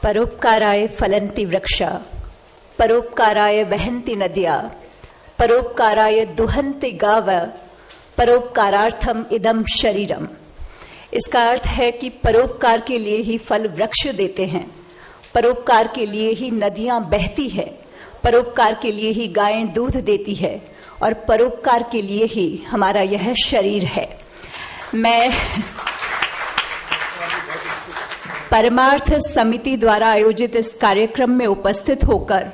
परोपकाराय फलन्ति वृक्षा, परोपकाराय वहन्ति नद्या, परोपकाराय दुहन्ति गाव, परोपकारार्थम इदम शरीरम। इसका अर्थ है कि परोपकार के लिए ही फल वृक्ष देते हैं, परोपकार के लिए ही नदियां बहती है, परोपकार के लिए ही गायें दूध देती है और परोपकार के लिए ही हमारा यह शरीर है। मैं परमार्थ समिति द्वारा आयोजित इस कार्यक्रम में उपस्थित होकर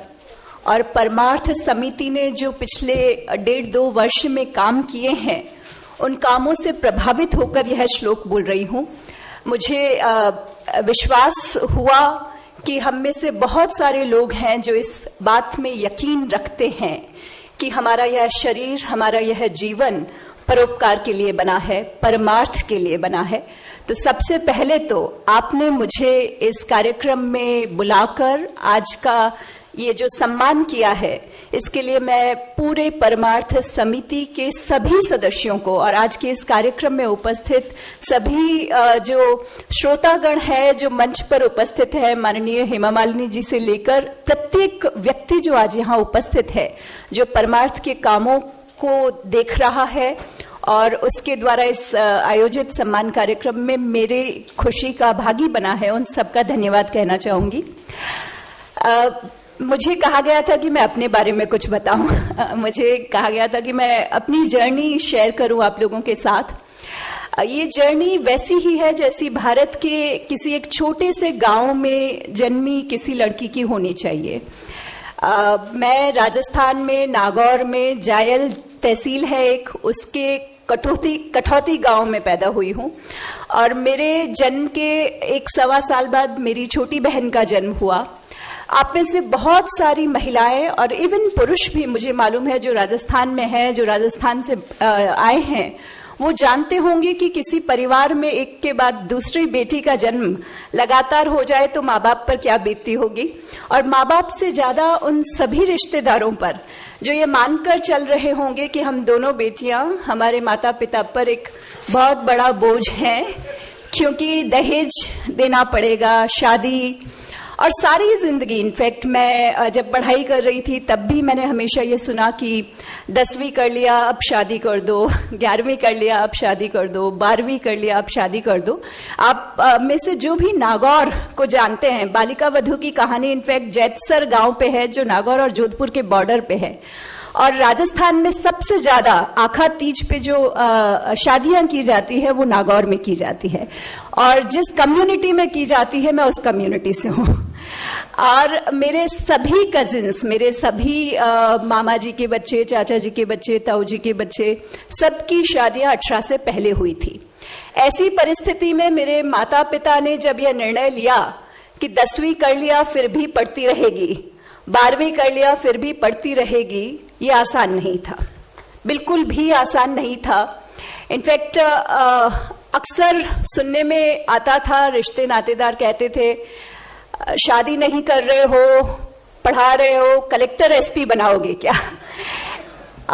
और परमार्थ समिति ने जो पिछले 1.5-2 वर्ष में काम किए हैं, उन कामों से प्रभावित होकर यह श्लोक बोल रही हूं। मुझे विश्वास हुआ कि हम में से बहुत सारे लोग हैं जो इस बात में यकीन रखते हैं कि हमारा यह शरीर, हमारा यह जीवन परोपकार के लिए बना है, परमार्थ के लिए बना है। तो सबसे पहले तो आपने मुझे इस कार्यक्रम में बुलाकर आज का ये जो सम्मान किया है, इसके लिए मैं पूरे परमार्थ समिति के सभी सदस्यों को और आज के इस कार्यक्रम में उपस्थित सभी जो श्रोतागण है, जो मंच पर उपस्थित है, माननीय हेमा मालिनी जी से लेकर प्रत्येक व्यक्ति जो आज यहाँ उपस्थित है, जो परमार्थ के कामों को देख रहा है और उसके द्वारा इस आयोजित सम्मान कार्यक्रम में मेरे खुशी का भागी बना है, उन सबका धन्यवाद कहना चाहूंगी। मुझे कहा गया था कि मैं अपने बारे में कुछ बताऊं। मुझे कहा गया था कि मैं अपनी जर्नी शेयर करूं आप लोगों के साथ। ये जर्नी वैसी ही है जैसी भारत के किसी एक छोटे से गांव में जन्मी किसी लड़की की होनी चाहिए। मैं राजस्थान में नागौर में जायल तहसील है एक, उसके कठौती गांव में पैदा हुई हूं और मेरे जन्म के 1-1.25 साल बाद मेरी छोटी बहन का जन्म हुआ। आप में से बहुत सारी महिलाएं और इवन पुरुष भी मुझे मालूम है जो राजस्थान में है, जो राजस्थान से आए हैं, वो जानते होंगे कि किसी परिवार में एक के बाद दूसरी बेटी का जन्म लगातार हो जाए तो माँ बाप पर क्या बीतती होगी। और माँ बाप से ज्यादा उन सभी रिश्तेदारों पर जो ये मानकर चल रहे होंगे कि हम दोनों बेटियां हमारे माता पिता पर एक बहुत बड़ा बोझ है, क्योंकि दहेज देना पड़ेगा, शादी और सारी जिंदगी। इनफैक्ट मैं जब पढ़ाई कर रही थी तब भी मैंने हमेशा ये सुना कि 10वीं कर लिया अब शादी कर दो, 11वीं कर लिया अब शादी कर दो, 12वीं कर लिया अब शादी कर दो। आप में से जो भी नागौर को जानते हैं, बालिका वधू की कहानी इनफैक्ट जैतसर गांव पे है जो नागौर और जोधपुर के बॉर्डर पे है। और राजस्थान में सबसे ज्यादा आखा तीज पे जो शादियां की जाती है वो नागौर में की जाती है और जिस कम्युनिटी में की जाती है मैं उस कम्युनिटी से हूँ। और मेरे सभी कजिन्स, मेरे सभी मामा जी के बच्चे, चाचा जी के बच्चे, ताऊ जी के बच्चे, सबकी शादियां 18 से पहले हुई थी। ऐसी परिस्थिति में मेरे माता पिता ने जब यह निर्णय लिया कि 10वीं कर लिया फिर भी पढ़ती रहेगी, 12वीं कर लिया फिर भी पढ़ती रहेगी, ये आसान नहीं था, बिल्कुल भी आसान नहीं था। इनफैक्ट अक्सर सुनने में आता था, रिश्ते नातेदार कहते थे शादी नहीं कर रहे हो, पढ़ा रहे हो, कलेक्टर एसपी बनाओगे क्या।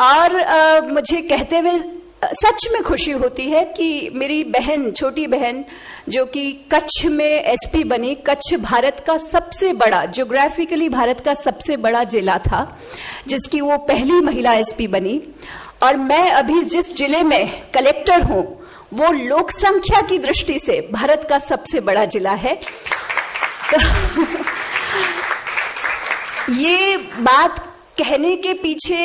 और मुझे कहते हुए सच में खुशी होती है कि मेरी बहन, छोटी बहन जो कि कच्छ में एसपी बनी, कच्छ भारत का सबसे बड़ा, ज्योग्राफिकली भारत का सबसे बड़ा जिला था, जिसकी वो पहली महिला एसपी बनी। और मैं अभी जिस जिले में कलेक्टर हूं वो लोक संख्या की दृष्टि से भारत का सबसे बड़ा जिला है। ये बात कहने के पीछे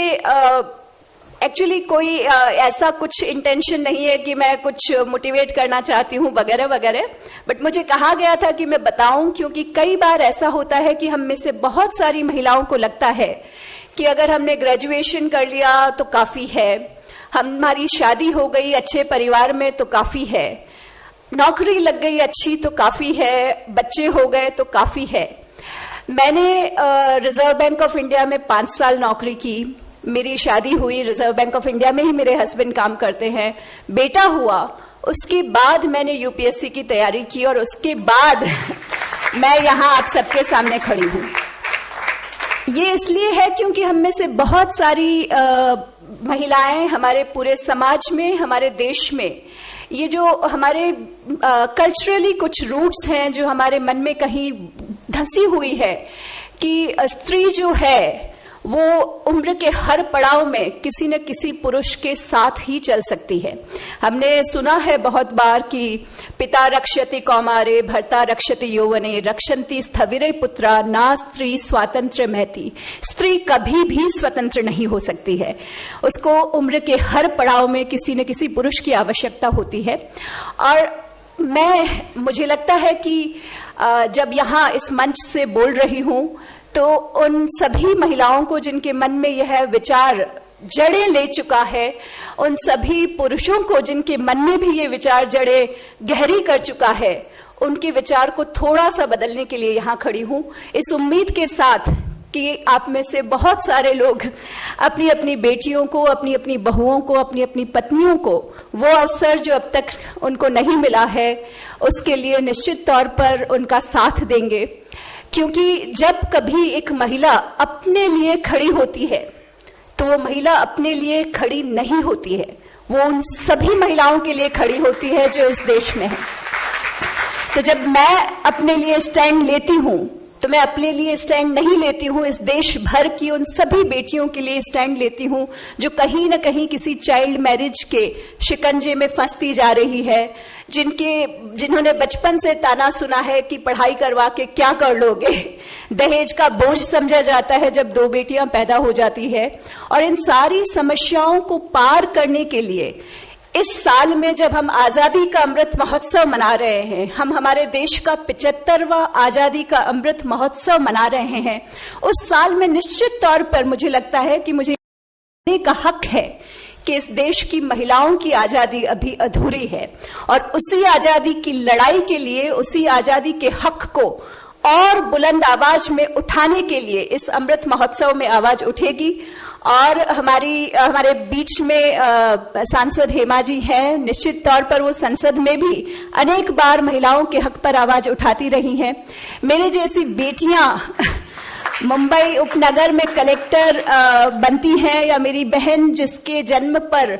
एक्चुअली कोई ऐसा कुछ इंटेंशन नहीं है कि मैं कुछ मोटिवेट करना चाहती हूँ वगैरह वगैरह, बट मुझे कहा गया था कि मैं बताऊं, क्योंकि कई बार ऐसा होता है कि हम में से बहुत सारी महिलाओं को लगता है कि अगर हमने ग्रेजुएशन कर लिया तो काफी है, हमारी शादी हो गई अच्छे परिवार में तो काफी है, नौकरी लग गई अच्छी तो काफी है, बच्चे हो गए तो काफी है। मैंने रिजर्व बैंक ऑफ इंडिया में 5 साल नौकरी की, मेरी शादी हुई, रिजर्व बैंक ऑफ इंडिया में ही मेरे हस्बैंड काम करते हैं, बेटा हुआ, उसके बाद मैंने यूपीएससी की तैयारी की और उसके बाद मैं यहाँ आप सबके सामने खड़ी हूँ। ये इसलिए है क्योंकि हम में से बहुत सारी महिलाएं हमारे पूरे समाज में, हमारे देश में, ये जो हमारे कल्चरली कुछ रूट्स हैं जो हमारे मन में कहीं धंसी हुई है कि स्त्री जो है वो उम्र के हर पड़ाव में किसी न किसी पुरुष के साथ ही चल सकती है। हमने सुना है बहुत बार कि पिता रक्षति कौमारे भर्ता रक्षति यौवने रक्षन्ति स्थविरे पुत्रा ना स्त्री स्वातंत्र महती। स्त्री कभी भी स्वतंत्र नहीं हो सकती है, उसको उम्र के हर पड़ाव में किसी न किसी पुरुष की आवश्यकता होती है। और मुझे लगता है कि जब यहाँ इस मंच से बोल रही हूं तो उन सभी महिलाओं को जिनके मन में यह विचार जड़ें ले चुका है, उन सभी पुरुषों को जिनके मन में भी ये विचार जड़ें गहरी कर चुका है, उनके विचार को थोड़ा सा बदलने के लिए यहाँ खड़ी हूं, इस उम्मीद के साथ कि आप में से बहुत सारे लोग अपनी अपनी बेटियों को, अपनी अपनी बहुओं को, अपनी अपनी पत्नियों को वो अवसर जो अब तक उनको नहीं मिला है उसके लिए निश्चित तौर पर उनका साथ देंगे। क्योंकि जब कभी एक महिला अपने लिए खड़ी होती है तो वो महिला अपने लिए खड़ी नहीं होती है, वो उन सभी महिलाओं के लिए खड़ी होती है जो इस देश में है। तो जब मैं अपने लिए स्टैंड लेती हूं तो मैं अपने लिए स्टैंड नहीं लेती हूं, इस देश भर की उन सभी बेटियों के लिए स्टैंड लेती हूं जो कहीं न कहीं किसी चाइल्ड मैरिज के शिकंजे में फंसती जा रही है, जिन्होंने बचपन से ताना सुना है कि पढ़ाई करवा के क्या कर लोगे, दहेज का बोझ समझा जाता है जब 2 बेटियां पैदा हो जाती है। और इन सारी समस्याओं को पार करने के लिए इस साल में जब हम आजादी का अमृत महोत्सव मना रहे हैं, हम हमारे देश का 75वां आजादी का अमृत महोत्सव मना रहे हैं, उस साल में निश्चित तौर पर मुझे लगता है कि मुझे का हक है कि इस देश की महिलाओं की आजादी अभी अधूरी है और उसी आजादी की लड़ाई के लिए, उसी आजादी के हक को और बुलंद आवाज में उठाने के लिए इस अमृत महोत्सव में आवाज उठेगी। और हमारे बीच में सांसद हेमा जी हैं, निश्चित तौर पर वो संसद में भी अनेक बार महिलाओं के हक पर आवाज उठाती रही हैं। मेरे जैसी बेटियां मुंबई उपनगर में कलेक्टर बनती हैं, या मेरी बहन जिसके जन्म पर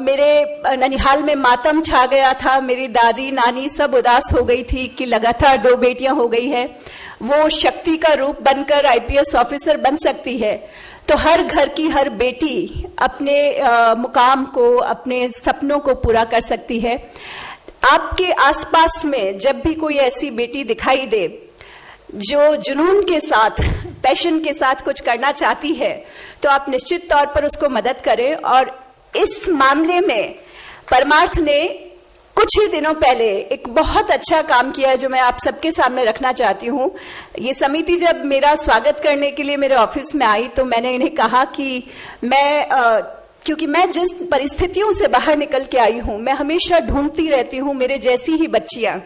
मेरे ननिहाल में मातम छा गया था, मेरी दादी नानी सब उदास हो गई थी कि लगातार 2 बेटियां हो गई है, वो शक्ति का रूप बनकर आईपीएस ऑफिसर बन सकती है। तो हर घर की हर बेटी अपने मुकाम को, अपने सपनों को पूरा कर सकती है। आपके आसपास में जब भी कोई ऐसी बेटी दिखाई दे जो जुनून के साथ, पैशन के साथ कुछ करना चाहती है, तो आप निश्चित तौर पर उसको मदद करें। और इस मामले में परमार्थ ने कुछ ही दिनों पहले एक बहुत अच्छा काम किया है जो मैं आप सबके सामने रखना चाहती हूँ। ये समिति जब मेरा स्वागत करने के लिए मेरे ऑफिस में आई तो मैंने इन्हें कहा कि क्योंकि मैं जिस परिस्थितियों से बाहर निकल के आई हूं, मैं हमेशा ढूंढती रहती हूं मेरे जैसी ही बच्चियां,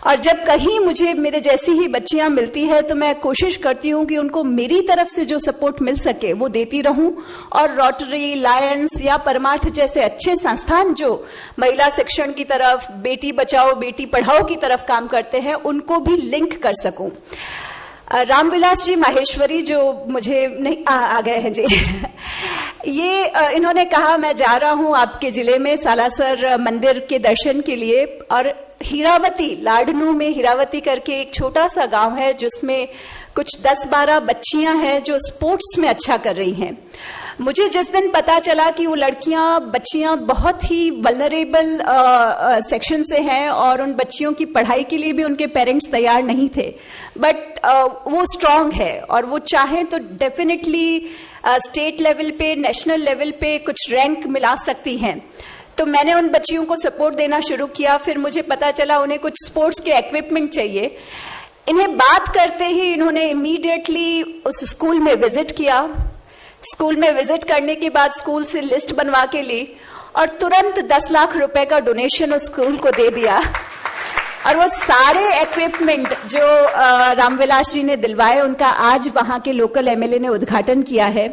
और जब कहीं मुझे मेरे जैसी ही बच्चियां मिलती है तो मैं कोशिश करती हूं कि उनको मेरी तरफ से जो सपोर्ट मिल सके वो देती रहूं। और रोटरी, लायंस या परमार्थ जैसे अच्छे संस्थान जो महिला शिक्षण की तरफ, बेटी बचाओ बेटी पढ़ाओ की तरफ काम करते हैं, उनको भी लिंक कर सकूं। रामविलास जी माहेश्वरी जो मुझे नहीं आ गए हैं जी ये इन्होंने कहा मैं जा रहा हूं आपके जिले में सालासर मंदिर के दर्शन के लिए, और हीरावती, लाडनू में हीरावती करके एक छोटा सा गांव है जिसमें कुछ 10-12 बच्चियां हैं जो स्पोर्ट्स में अच्छा कर रही हैं। मुझे जिस दिन पता चला कि वो बच्चियां बहुत ही वल्नरेबल सेक्शन से हैं और उन बच्चियों की पढ़ाई के लिए भी उनके पेरेंट्स तैयार नहीं थे, बट वो स्ट्रांग है और वो चाहें तो डेफिनेटली स्टेट लेवल पे, नेशनल लेवल पे कुछ रैंक मिला सकती हैं। तो मैंने उन बच्चियों को सपोर्ट देना शुरू किया। फिर मुझे पता चला उन्हें कुछ स्पोर्ट्स के इक्विपमेंट चाहिए। इन्हें बात करते ही इन्होंने इमीडिएटली उस स्कूल में विजिट किया। स्कूल में विजिट करने के बाद स्कूल से लिस्ट बनवा के ली और तुरंत 10 लाख रुपए का डोनेशन उस स्कूल को दे दिया। और वो सारे इक्विपमेंट जो रामविलास जी ने दिलवाए, उनका आज वहां के लोकल एमएलए ने उद्घाटन किया है।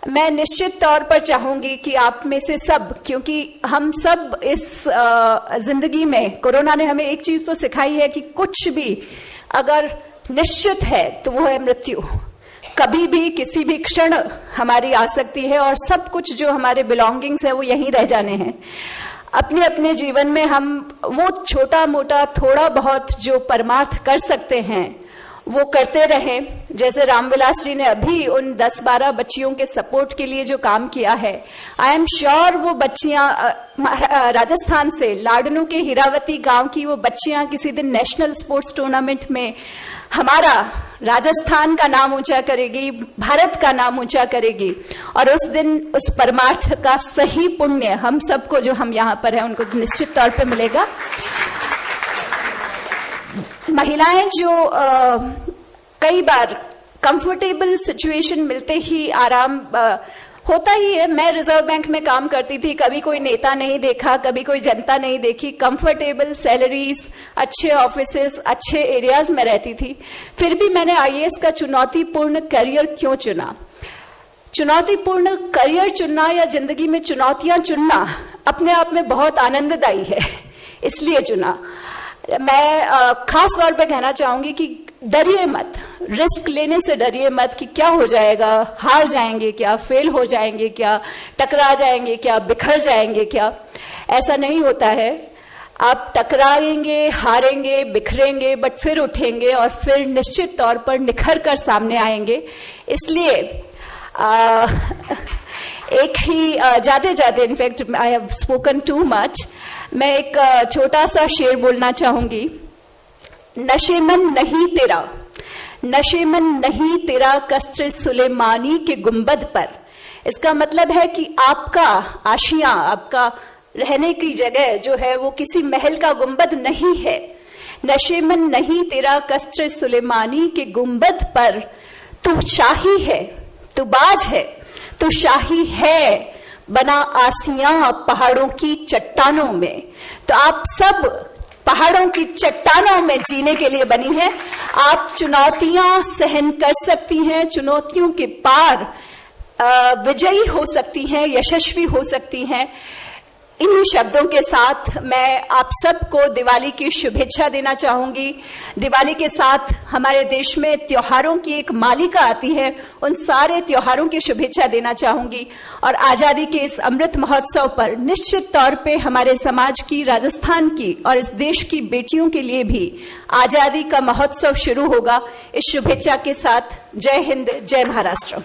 मैं निश्चित तौर पर चाहूंगी कि आप में से सब, क्योंकि हम सब इस जिंदगी में, कोरोना ने हमें एक चीज तो सिखाई है कि कुछ भी अगर निश्चित है तो वो है मृत्यु। कभी भी किसी भी क्षण हमारी आ सकती है और सब कुछ जो हमारे बिलोंगिंग्स है वो यहीं रह जाने हैं। अपने अपने जीवन में हम वो छोटा मोटा थोड़ा बहुत जो परमार्थ कर सकते हैं वो करते रहें। जैसे रामविलास जी ने अभी उन 10-12 बच्चियों के सपोर्ट के लिए जो काम किया है, आई एम श्योर वो बच्चियां राजस्थान से लाडनू के हीरावती गांव की वो बच्चियां किसी दिन नेशनल स्पोर्ट्स टूर्नामेंट में हमारा राजस्थान का नाम ऊंचा करेगी, भारत का नाम ऊंचा करेगी। और उस दिन उस परमार्थ का सही पुण्य हम सबको, जो हम यहाँ पर हैं, उनको निश्चित तौर पे मिलेगा। महिलाएं जो कई बार कंफर्टेबल सिचुएशन मिलते ही आराम होता ही है। मैं रिजर्व बैंक में काम करती थी, कभी कोई नेता नहीं देखा, कभी कोई जनता नहीं देखी, कंफर्टेबल सैलरीज, अच्छे ऑफिसेस, अच्छे एरियाज में रहती थी। फिर भी मैंने आईएएस का चुनौतीपूर्ण करियर क्यों चुना? चुनौतीपूर्ण करियर चुनना या जिंदगी में चुनौतियां चुनना अपने आप में बहुत आनंददायी है, इसलिए चुना। मैं खास तौर पे कहना चाहूंगी कि डरिए मत, रिस्क लेने से डरिए मत कि क्या हो जाएगा, हार जाएंगे क्या, फेल हो जाएंगे क्या, टकरा जाएंगे क्या, बिखर जाएंगे क्या। ऐसा नहीं होता है। आप टकराएंगे, हारेंगे, बिखरेंगे, बट फिर उठेंगे और फिर निश्चित तौर पर निखर कर सामने आएंगे। इसलिए एक ही जाते जाते, in fact I have spoken too much, मैं एक छोटा सा शेर बोलना चाहूंगी। नशेमन नहीं तेरा, नशेमन नहीं तेरा कस्र सुलेमानी के गुंबद पर। इसका मतलब है कि आपका आशियां, आपका रहने की जगह जो है वो किसी महल का गुंबद नहीं है। नशेमन नहीं तेरा कस्र सुलेमानी के गुंबद पर, तू शाही है, तू बाज है, तू शाही है, बना आसियां पहाड़ों की चट्टानों में। तो आप सब पहाड़ों की चट्टानों में जीने के लिए बनी हैं। आप चुनौतियां सहन कर सकती हैं, चुनौतियों के पार विजयी हो सकती हैं, यशस्वी हो सकती हैं। इन्हीं शब्दों के साथ मैं आप सबको दिवाली की शुभेच्छा देना चाहूंगी। दिवाली के साथ हमारे देश में त्योहारों की एक मालिका आती है, उन सारे त्योहारों की शुभेच्छा देना चाहूंगी। और आजादी के इस अमृत महोत्सव पर निश्चित तौर पे हमारे समाज की, राजस्थान की और इस देश की बेटियों के लिए भी आजादी का महोत्सव शुरू होगा। इस शुभेच्छा के साथ जय हिंद, जय महाराष्ट्र।